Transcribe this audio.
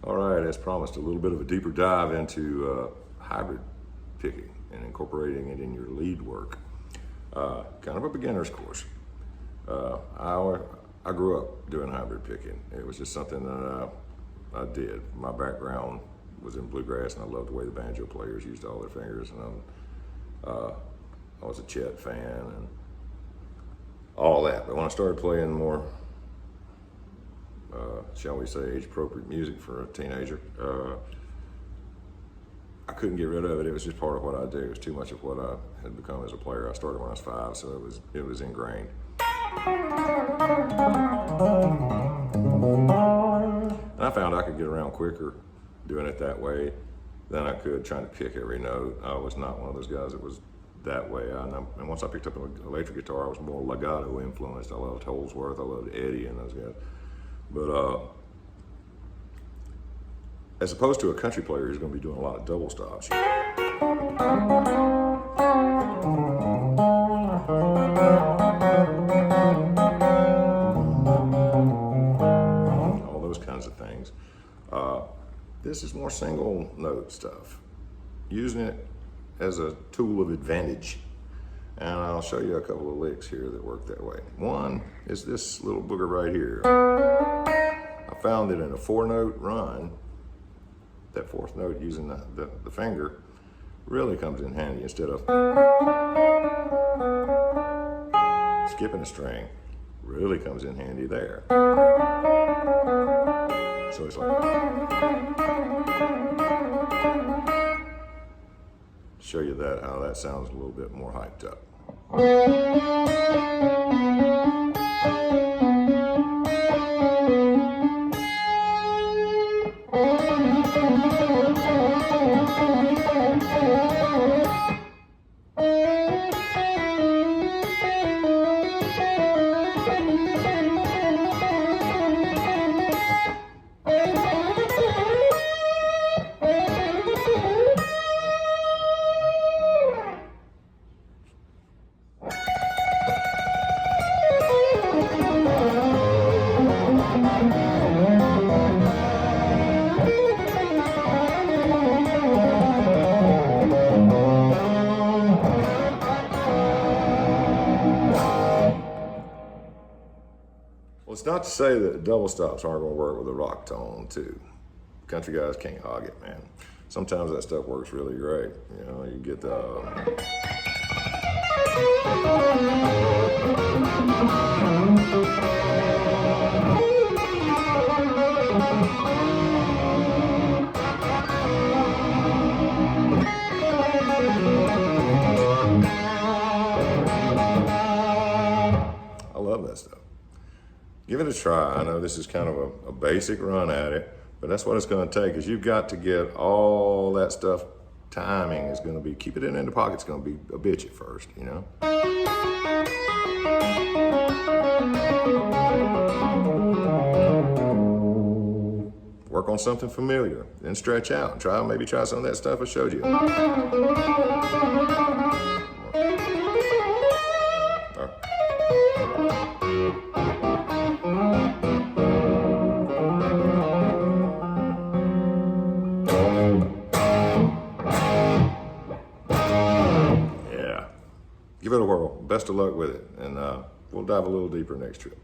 All right, as promised, a little bit of a deeper dive into hybrid picking and incorporating it in your lead work. Kind of a beginner's course. I grew up doing hybrid picking. It was just something that I did. My background was in bluegrass, and I loved the way the banjo players used all their fingers. And I was a Chet fan and all that. But when I started playing more, shall we say, age-appropriate music for a teenager, I couldn't get rid of it. It was just part of what I do. It was too much of what I had become as a player. I started when I was 5, so it was ingrained. And I found I could get around quicker doing it that way than I could trying to pick every note. I was not one of those guys that was that way. And once I picked up an electric guitar, I was more legato influenced. I loved Holdsworth, I loved Eddie and those guys. But as opposed to a country player who's going to be doing a lot of double stops. All those kinds of things. This is more single note stuff. Using it as a tool of advantage. And I'll show you a couple of licks here that work that way. One is this little booger right here. I found that in a 4-note run, that 4th note using the finger really comes in handy instead of skipping a string. Really comes in handy there. So it's like, show you that how that sounds a little bit more hyped up. Well, it's not to say that double stops aren't going to work with a rock tone too. Country guys can't hog it, man. Sometimes that stuff works really great. You know, you get the... I love that stuff. Give it a try. I know this is kind of a basic run at it, but that's what it's going to take, is you've got to get all that stuff. Timing is going to be, keep it in the pocket's going to be a bitch at first, you know? Work on something familiar, then stretch out and maybe try some of that stuff I showed you. Give it a whirl. Best of luck with it, and we'll dive a little deeper next trip.